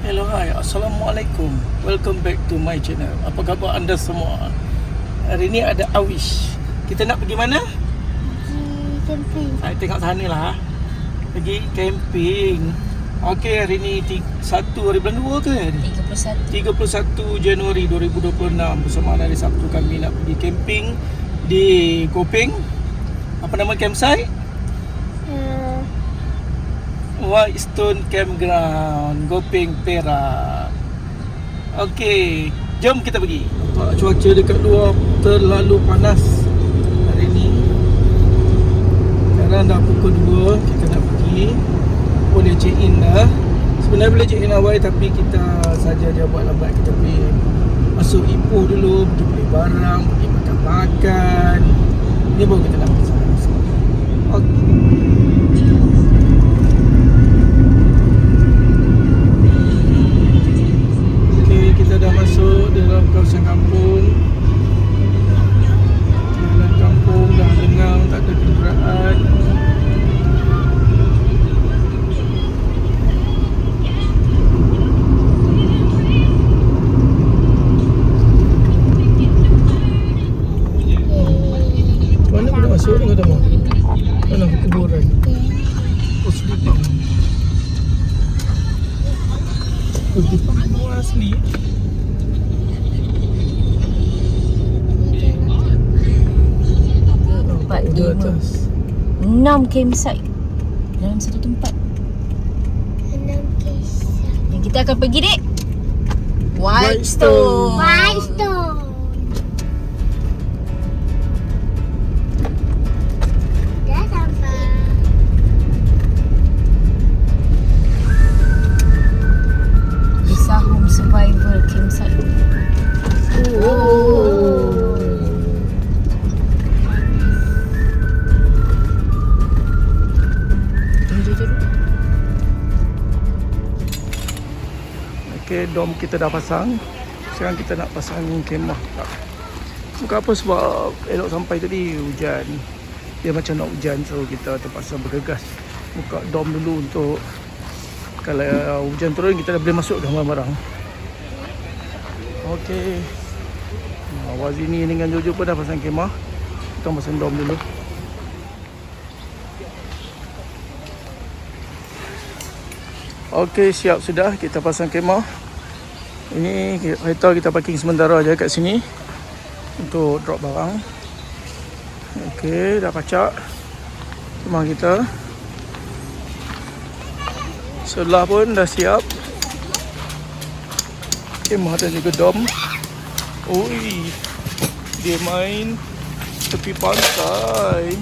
Hello, hi, Assalamualaikum. Welcome back to my channel. Apa khabar anda semua? Hari ni ada Awish. Kita nak pergi mana? Pergi camping. Saya tengok sana lah. Pergi camping. Okey, hari ni 1 hari bulan 2 ke? 31 Januari 2026. Bersama hari Sabtu kami nak pergi camping di Gopeng. Apa nama campsite? White Stone Campground, Gopeng, Perak. Okey, jom kita pergi. Cuaca dekat luar terlalu panas hari ni. Sekarang dah pukul 2, kita nak pergi. Boleh check in dah. Sebenarnya boleh check in awal, tapi kita saja dia buat lambat. Kita pergi masuk Ipoh dulu, pergi beli barang, pergi makan-makan. Ni baru kita nak pergi sana. Okey. Kita dah masuk dalam kawasan kampung. Dalam kampung dah lengang, tak ada kenderaan. Mana kita masuk ni kata mau? Mana kuburan? Oh, Selipang. Selipang luar asli. Di 6 campsite dalam satu tempat. 6 kisah. Yang kita akan pergi dek White Stone. White Stone. Dah sampai. Desa Home Survival Campsite. Okay, dom kita dah pasang. Sekarang kita nak pasang kemah. Bukan apa sebab elok sampai tadi hujan. Dia macam nak hujan, so kita terpaksa bergegas buka dom dulu untuk kalau hujan turun kita dah boleh masuk dah barang-barang. Okey. Wazini dengan Jojo pun dah pasang kemah. Kita pasang dom dulu. Okey, siap sudah, kita pasang kemah. Ini kereta kita parking sementara aja kat sini untuk drop barang. Okey, dah pacak kemah kita. Sebelah pun dah siap. Kemah dan juga dom. Oi, dia main tepi pantai.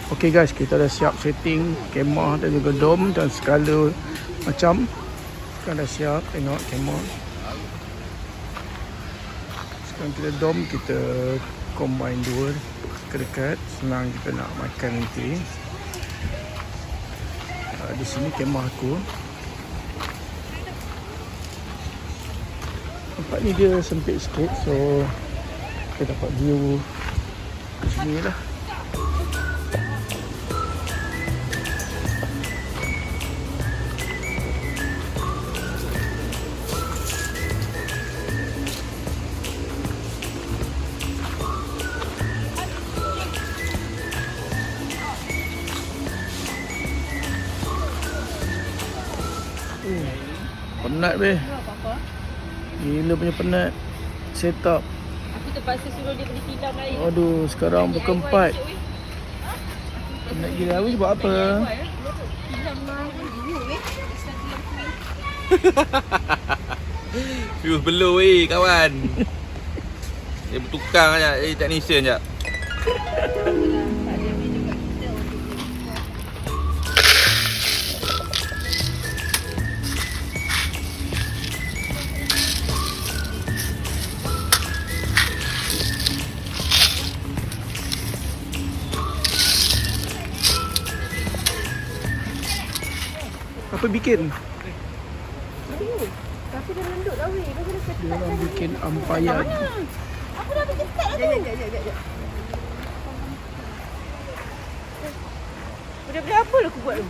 Okey guys, kita dah siap setting kemah dan juga dom dan segala macam. Kita dah siap, tengok kemah. Sekarang kita dom, kita combine dua dekat-dekat. Senang kita nak makan nanti. Di sini kemah aku. Tempat ni dia sempit sikit, so kita dapat view di sini lah. Penat weh. Gila punya penat. Set up. Aku terpaksa suruh dia beli tilam lain. Aduh, sekarang pukul 4. Penat gila. Awis buat apa? Tilam mahal dulu weh. Fuse belum weh kawan. Dia bertukar sekejap. Jadi technician sekejap. Apa bikin? Tapi dah lenduk dah weh. Dia orang bikin ampayan. Aku dah bikin start dah tu. Sekejap. Benda-benda apa lah aku buat tu?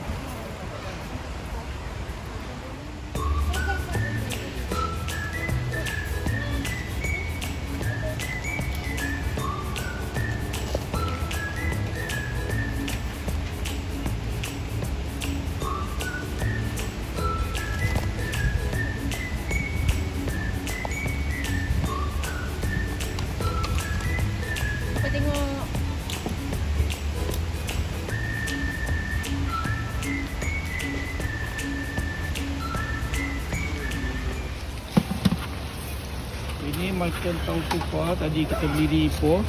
makan tahu kupa. Tadi kita beli di Ipoh.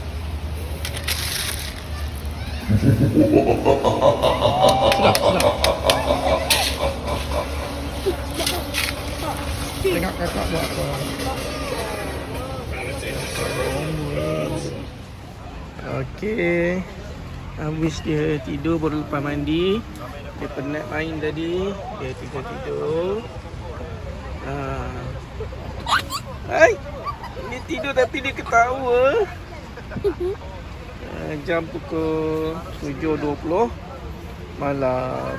Sedap. Tengok kakak buat apa. Okey. Habis dia tidur baru lepas mandi. Dia penat main tadi. Dia tidur. Hai. Dia tidur tapi dia ketawa. Jam pukul 7.20 malam.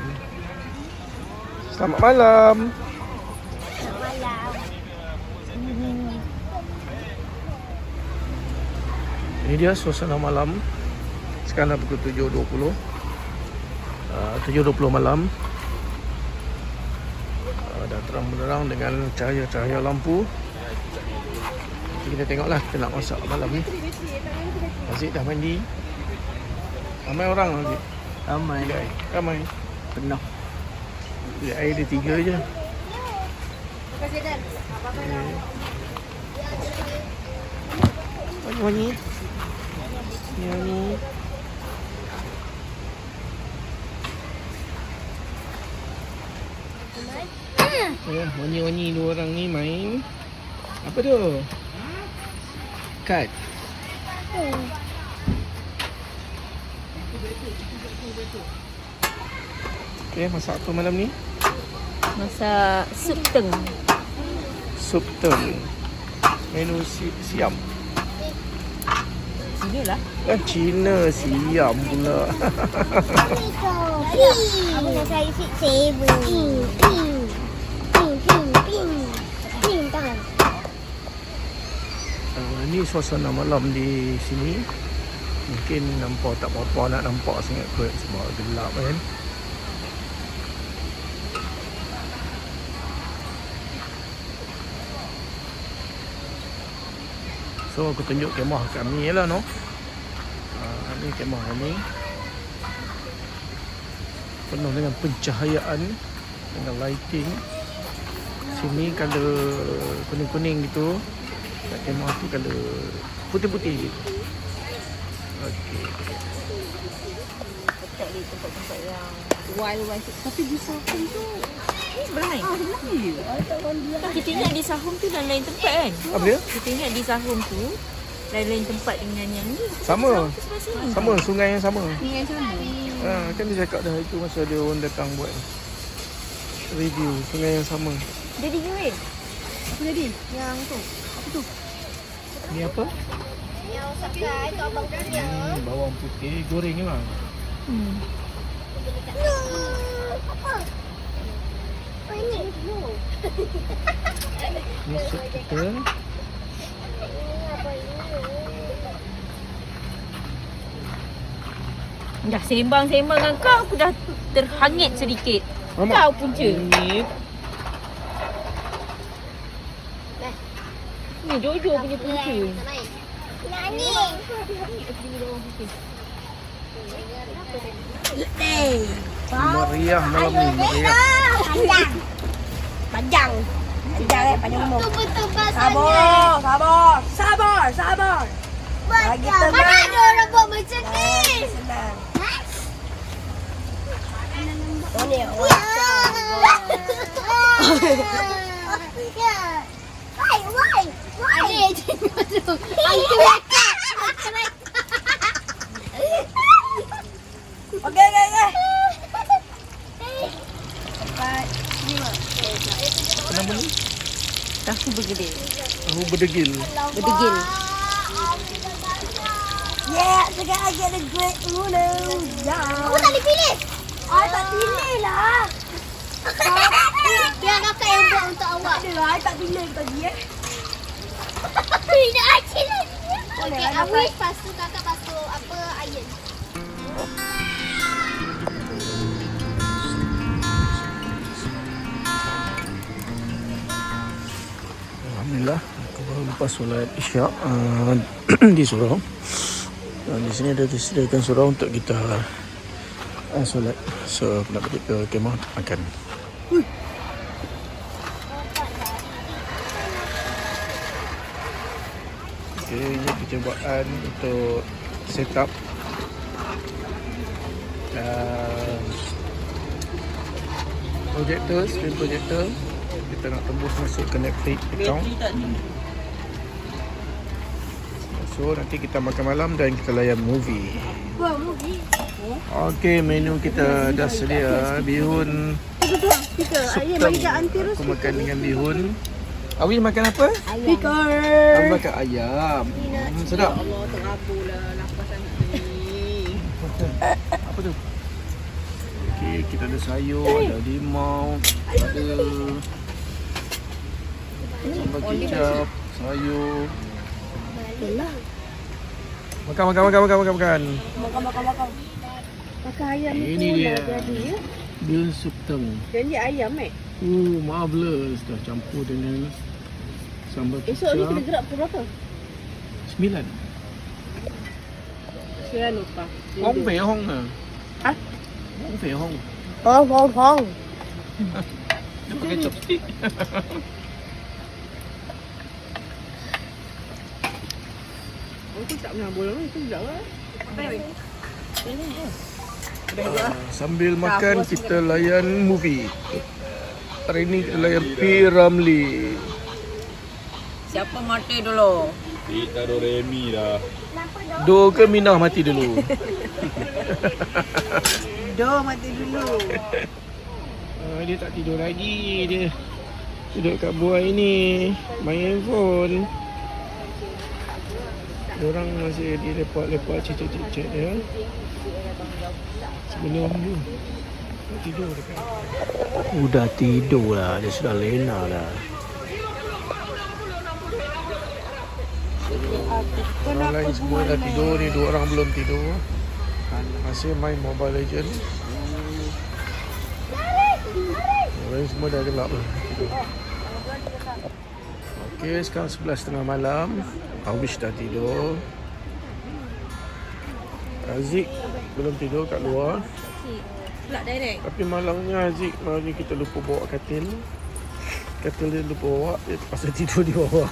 Selamat malam. Ini dia suasana malam. Sekarang dah pukul 7.20. 7.20 malam. Dah terang benderang dengan cahaya-cahaya lampu. Kita tengoklah kita nak masak malam ni. Aziz dah mandi. Ramai orang Aziz. Ramai. Penuh. Air dia 3 je. Wangi. Ni. Wangi-wangi dua orang ni main. Apa tu? Kad. Okay, masak apa malam ni? Masak sup teng. Sup teng. Menu siam. Sini lah. Cina siam pula. Aku nak cari fit saver. Ping. Tangan. Ni suasana malam di sini. Mungkin nampak tak apa-apa nak nampak sangat kot sebab gelap kan. So aku tunjuk kemah kami lah no. Ni kemah kami. Penuh dengan pencahayaan, dengan lighting. Sini color kuning-kuning gitu. Kat kemah tu color putih-putih gitu. Okey. Letak di tempat-tempat yang wild. Tapi di Sahum tu sebenarnya. Kita ingat di Sahum tu dan lain tempat kan? Apa dia? Kita ingat di Sahum tu lain-lain tempat dengan yang ni. Sama. Sebelah sini. Sama, sungai yang sama. Dengan sama. Kan dia cakap dah itu masa dia orang datang buat review sungai yang sama. Jadi ke? Apa jadi? Yang tu. Apa tu? Ni apa? Yang sakai tu abang punya. Bawang putih goreng ni bang. Apa? Oh ini. Ni sup kita. Dah sembang-sembang dengan kau, aku dah terhangit sedikit. Kau punca. Ni Jojo punya punca. Nani. Meriah malam ni, meriah. Panjang umur. Betul Sabar. Lagi Mana tenang. ada orang buat macam ni? Senang. Ya. Why? Adik tengok tu. Aku lekat. Okey. Kenapa ni? Tahu bergedil. Tahu berdegil. Berdegil. Yeah, sekarang I get a great noodle. Aku tak dipilih. Tak pilih lah. Biar kakak yang buat untuk awak. Tak ada lah, I tak pilih tadi Tidak acil lagi. Boleh Okey, lah, awak pasu kakak pasu apa iron. Alhamdulillah, aku baru lepas solat Isyak di surau. Di sini ada disediakan surau untuk kita solat. So, aku nak pergi ke kemah makan. Okay, ini percubaan untuk setup projector, screen projector. Kita nak tembus masuk ke Netflix account. So nanti kita makan malam dan kita layan movie. Wah, movie. Okay, menu kita dah sedia. Bihun sup tem. Aku makan dengan bihun. Awi makan apa? Picker. Awi makan ayam. Sedap. Allah, terabur lah. Lapar sangat ni. Apa tu? Okay, kita ada sayur, ada limau, ada sambal kicap, sayur. Makan. Makan. Makan ayam Ini dia. Bihun sup tem. Janji ayam Marvelous. Dah campur dengan sambal Esok ni kita kicap. gerak pukul berapa? 9. Saya lupa. Hong Fei Hong ah. Ah? Hong Fei Hong. Hong. Dia pakai chopstick. Aku tak pernah bolong itu sekejap lah. Sambil makan kita layan movie. Hari ni kita layan P. Ramlee. Siapa mati dulu? Kita Doremi dah. Do ke Minah mati dulu? Mati dulu. Dia tak tidur lagi. Dia duduk kat buah ini main handphone. Diorang masih di lepak-lepak cicit-cicit dia. Sebelum tu dah tidur dekat. Dah tidur lah. Dia sudah lena dah. Orang lain semua dah tidur ni. 2 orang belum tidur. Masih main Mobile Legends. Orang lain semua dah gelap lah tidur. Okey, sekarang 11.30 malam. Awish dah tidur. Aziz belum tidur kat luar. Pulak direct. Tapi malangnya Aziz malam ni kita lupa bawa katil. Katil dia lupa bawa. Dia terpaksa tidur di bawah.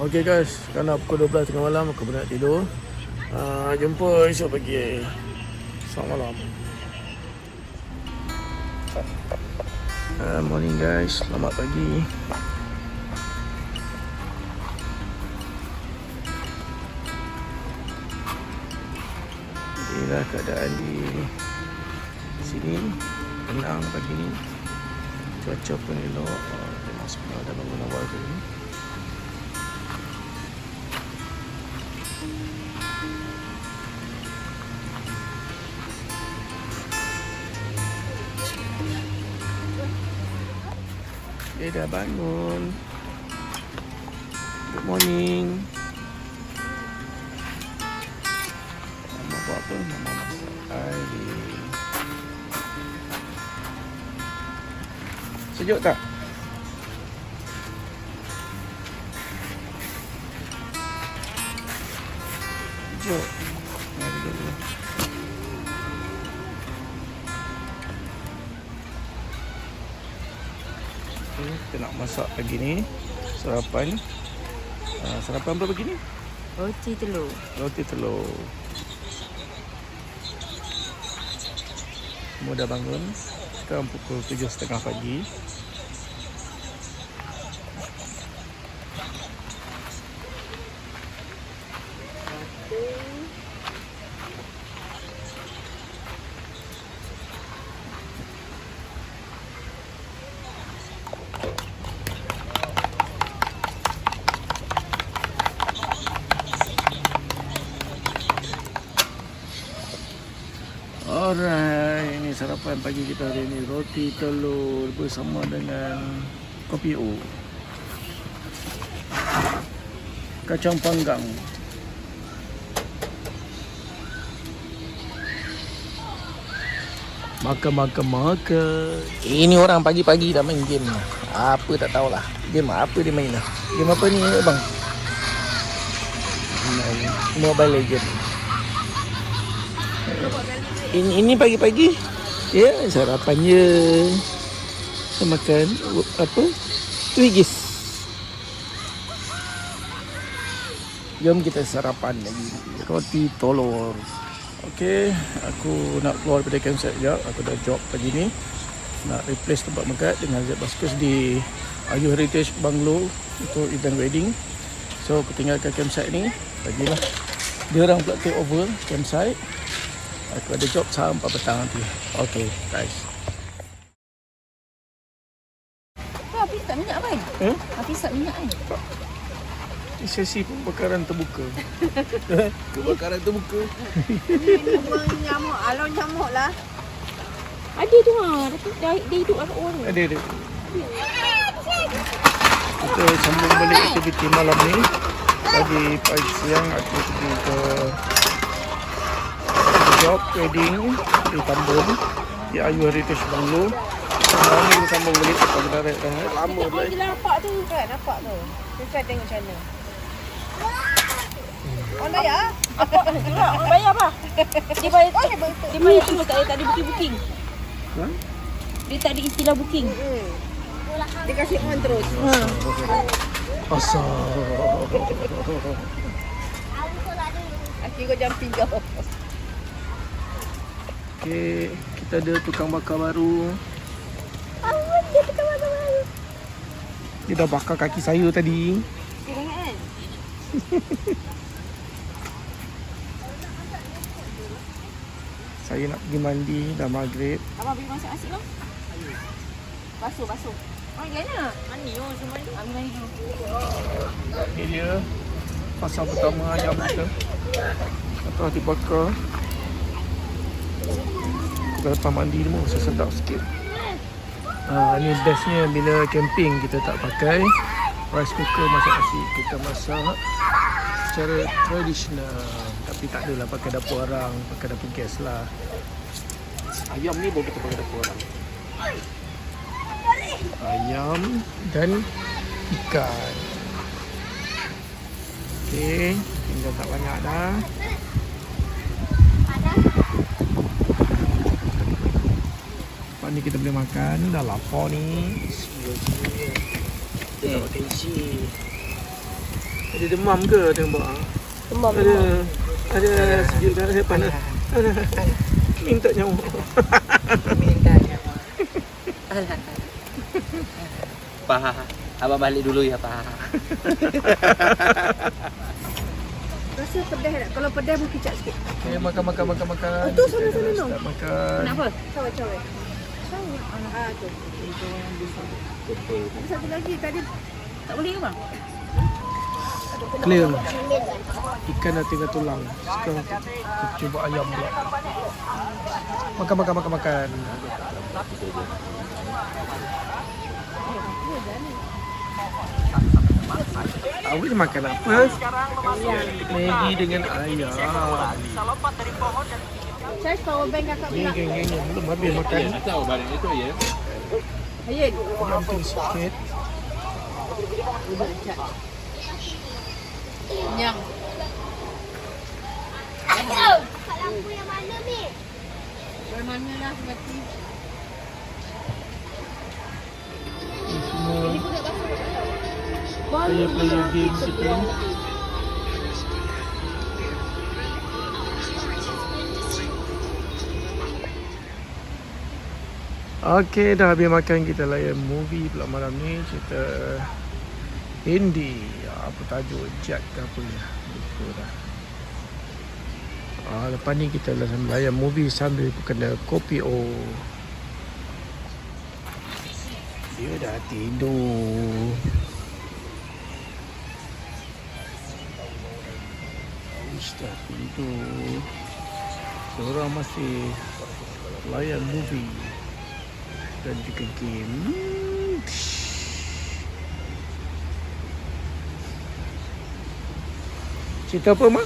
Okay guys, sekarang dah pukul 12.30 malam. Aku pun nak tidur. Jumpa esok pagi. Selamat malam. Morning guys, selamat pagi. Inilah keadaan di sini. Tenang pagi ni. Cuaca pun elok. Tengok sebelah dah bangun awal tadi. Dia dah bangun. Good morning. Mama buat apa? Mama masak air. Sejuk tak? Sejuk. Mari dulu. Kita nak masak pagi ni sarapan. Sarapan apa pagi ni? Roti telur. Roti telur. Semua dah bangun. Sekarang pukul 7.30 pagi. Alright, ini sarapan pagi kita hari ini. Roti telur bersama dengan kopi O. Kacang panggang. Makan. Ini orang pagi-pagi dah main game. Apa tak tahulah. Game apa dia main lah. Game apa ni bang? Main Mobile Legends. Ini pagi-pagi. Ya, sarapan je. Kita makan apa? Twiggies. Jom kita sarapan lagi. Roti telur. Okey, aku nak keluar daripada campsite sekejap. Aku dah job pagi ni. Nak replace tempat makan dengan Z Baskus di Ayu Heritage Bungalow untuk event wedding. So aku tinggalkan campsite ni. Bagilah dia orang pula take over campsite. Aku ada job sampai petang nanti. Okay guys. Habis tak minyak kan? Habis tak minyak kan? Sesi pembakaran terbuka. Kebakaran terbuka. Nyamuk, alon nyamuk lah. Ada tu dia hidup kat orang. Ada. Kita sambung balik aktiviti malam ni. Pagi siang aku pergi ke job wedding di Tambun di Ayu Heritage Bungalow. Malam ni kita sambung balik ke Pagdarat. Lama pula. Dia nampak tu kan, nampak tu. Kita tengok macam mana. Orang bayar? Orang bayar apa? Dia bayar dulu tak ada booking. Ha? Dia tak ada istilah booking. Dia kasih on terus. Asal. Akhir kau jumping kau. Okay, kita ada tukang bakar baru. Dia dah bakar kaki saya tadi. Kan? Saya nak pergi mandi, dah maghrib. Abang pergi masak nasi bang? Basuh. Oh, yana. Mandi semua ni. Ambil mandi dulu. Ini dia pasal pertama ayam kita. Lepas dibakar. Kita lepas mandi dulu, rasa sedap sikit. Ni bestnya bila camping kita tak pakai rice cooker masak nasi. Kita masak secara tradisional. Tapi tak adalah pakai dapur orang, pakai dapur gas lah. Ayam ni baru kita pakai dapur orang. Ayam dan ikan. Okey, tinggal tak banyak dah. Lepas ni kita boleh makan. Dah lapar ni. Tengok tensi. Ada demam ke tengok? Demam. Ada sejuk dah, ada panas. Minta nyamuk. Pa, abang balik dulu ya, Pa. Rasa pedas tak? Kalau pedas mungkin kicap sikit. Okay, makan. Oh, tu sana no. Start makan. Kenapa? Cawe. Tu. Ada satu lagi tadi. Tak boleh ke bang? Clear. Ikan dah tinggal tulang. Sekarang kita cuba ayam pula. Makan. Awak makan apa? Maggi dengan ayam. Charge power bank kakak pula. Geng. Belum habis makan. Tahu barang itu ya. Ayat. Jumping sikit. Yang. Lampu yang mana, Mi? Dari mana lah berarti. Semua player game kita. Okey, dah habis makan, kita layan movie pula malam ni. Cerita Hindi. Apa tajuk? Jack ke apa ni? Lupa dah. Lepas ni kita layan movie sambil kena kopi O. Dia dah tidur. Dah tidur. Seorang masih layan movie dan juga game. Cerita apa, Mak?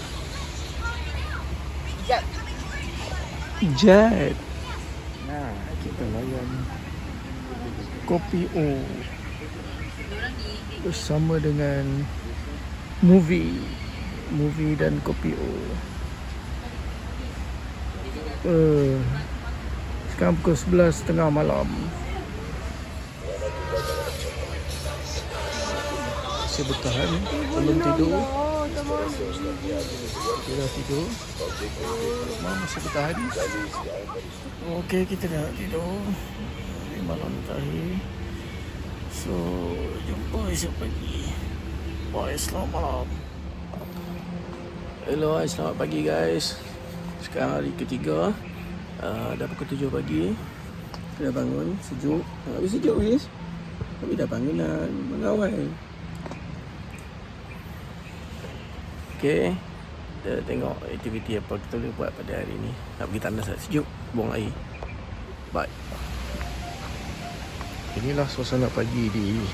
Jet. Nah, kita layan Kopi O bersama dengan movie dan Kopi O. Sekarang pukul 11.30 malam. Masih bertahan, belum tidur. Kita dah tidur. Masih bertahan. Okey, kita dah tidur di malam tadi. So, jumpa esok pagi. Bye, selamat malam. Hello, selamat pagi guys. Sekarang hari ketiga. Dah pukul 7 pagi. Kita dah bangun, sejuk. Habis sejuk guys. Tapi dah bangun dah mengawal. Okay, kita tengok aktiviti apa kita boleh buat pada hari ni. Nak pergi tandas tak sejuk, buang air. Bye. Inilah suasana pagi di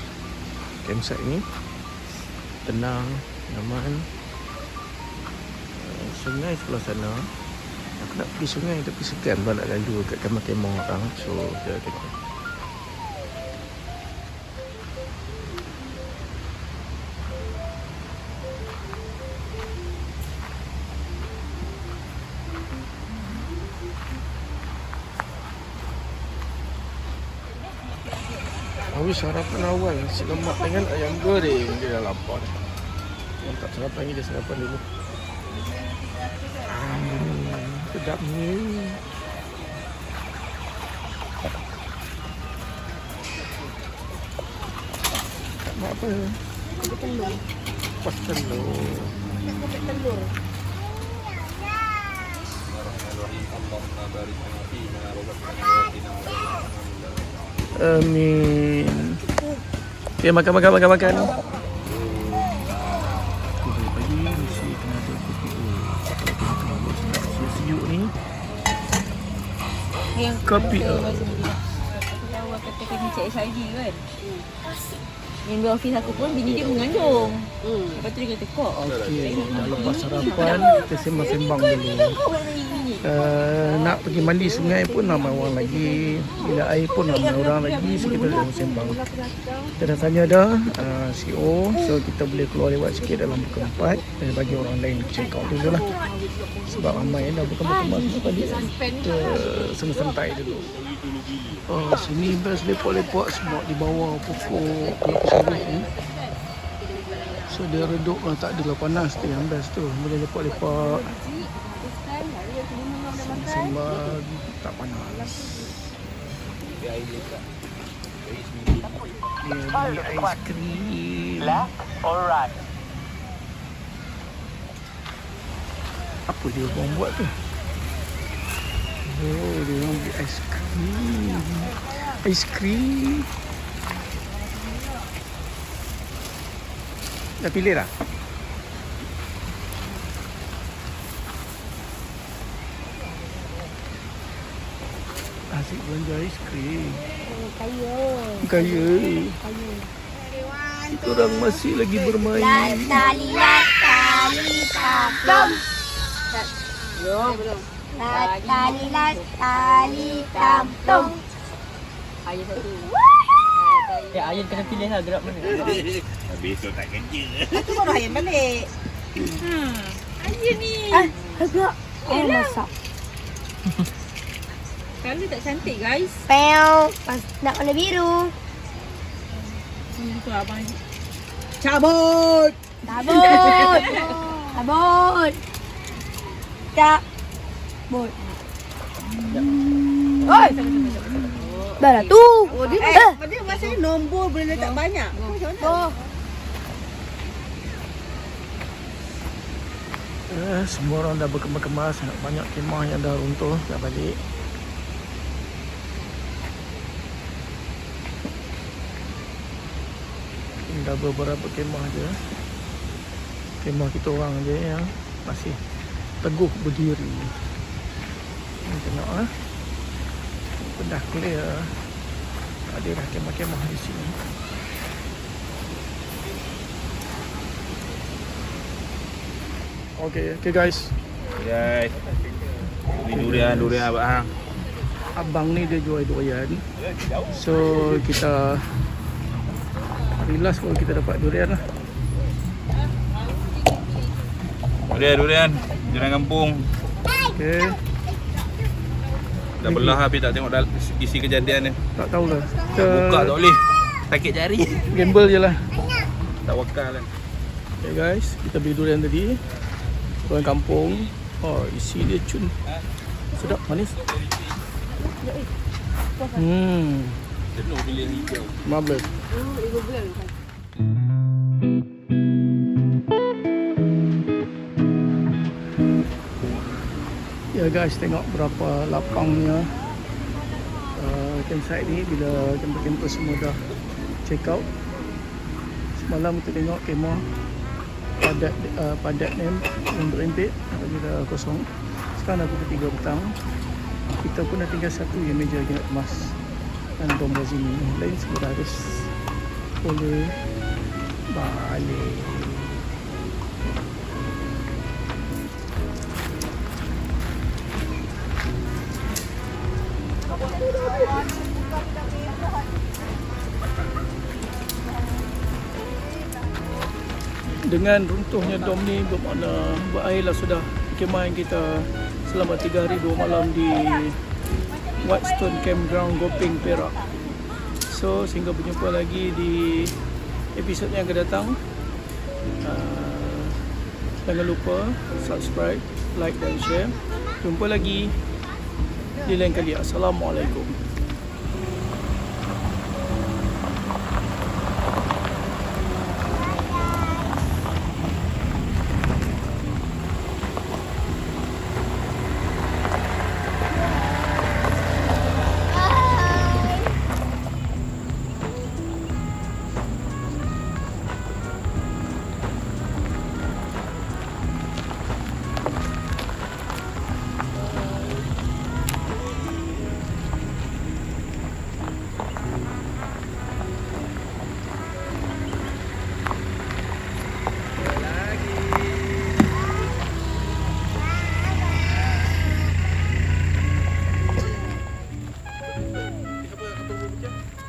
campsite ni. Tenang, nyaman. Sungai sebelah sana. Aku nak pergi sungai tapi segan pula nak lalu kat kemah-kemah orang. So, kita tengok. Habis sarapan awal nasi lemak dengan ayam goreng. Dia dah lapar. Tak sarapan ni, dia sarapan dulu. Sedap ni. Tak nak apa? Kopi telur. Kupas telur. Kopi telur. Amin. Okay, makan. Pagi mesti kena ada kopi. Kalau kita tengah buat siuk ni. Yang Kopi. tahu aku katakan ni cik SID kan. Yang di office aku pun bini dia mengandung. Lepas tu dia kata kok. Okey, dah lepas sarapan kita sembang-sembang dulu. Kau nak bini. Nak pergi mandi sungai pun ramai orang lagi. Bila air pun ramai orang lagi. So kita dah sembang. Kita dah tanya dah CEO. So kita boleh keluar lewat sikit dalam pukul 4 dan bagi orang lain check out dulu lah. Sebab ramai dah berkembang semua tadi. Kita santai dulu. Sini best lepok-lepok sebab di bawah pokok kelapa sawit ni. So dia redup lah, tak adalah panas tu yang best tu. Boleh lepok-lepok. Sembang tak panas. Dia beli aiskrim. Alright. Apa dia orang buat tu? Oh, dia orang beli aiskrim. Aiskrim. Dah pilih dah? Asyik belanja aiskrim. Kaya. Kita orang masih lagi bermain. Tali tampung. Tali tampung. Ayah satu. Ayah kena pilih lah gerak mana. Besok tak kerja. Itu baru ayam balik. Ayah ni. Agak. Masak. Kalau tak cantik guys. Pew. Nak warna biru. Itu abang. Cabut. Sabut. Cabut. Oi. Dah lah tu. Oh, dia masa ni nombor boleh letak banyak. Macam mana? Semua orang dah berkemas-kemas. Banyak kemah yang dah runtuh. Dah balik. Dah beberapa kemah je. Kemah kita orang je yang masih teguh berdiri. Tengok lah. Dah clear. Ada dah kemah-kemah di sini. Okay guys. Guys. Ini durian abang. Abang ni dia jual durian. So kita relax kalau kita dapat durian lah. Durian kampung. Okay. Dah belah tapi tak tengok isi kejadian ni. Tak tahulah. Buka tak boleh. Sakit jari. Gamble je lah. Tak wakal kan. Okay guys, kita beli durian tadi. Durian kampung. Oh, isi dia cun. Sedap, manis. Jenuh pilih yang hijau. Marvelous. 5 bulan. Ya guys, tengok berapa lapangnya campsite ni bila camper-camper semua dah check out. Semalam kita tengok kemah padat ni yang berempit lagi dah kosong. Sekarang dah pukul 3 petang. Kita pun dah tinggal satu je meja lagi nak kemas. Dan dom sini lain semua dah habis. Boleh balik. Dengan runtuhnya dom ni bermakna berakhirlah sudah kemah yang kita selama 3 hari 2 malam di Whitestone Campground Gopeng Perak. So sehingga berjumpa lagi di episod yang akan datang. Jangan lupa subscribe, like dan share. Jumpa lagi di lain kali. Assalamualaikum.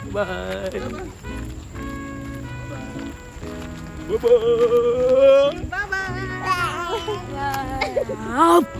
Bye. Bye bye. Bye-bye.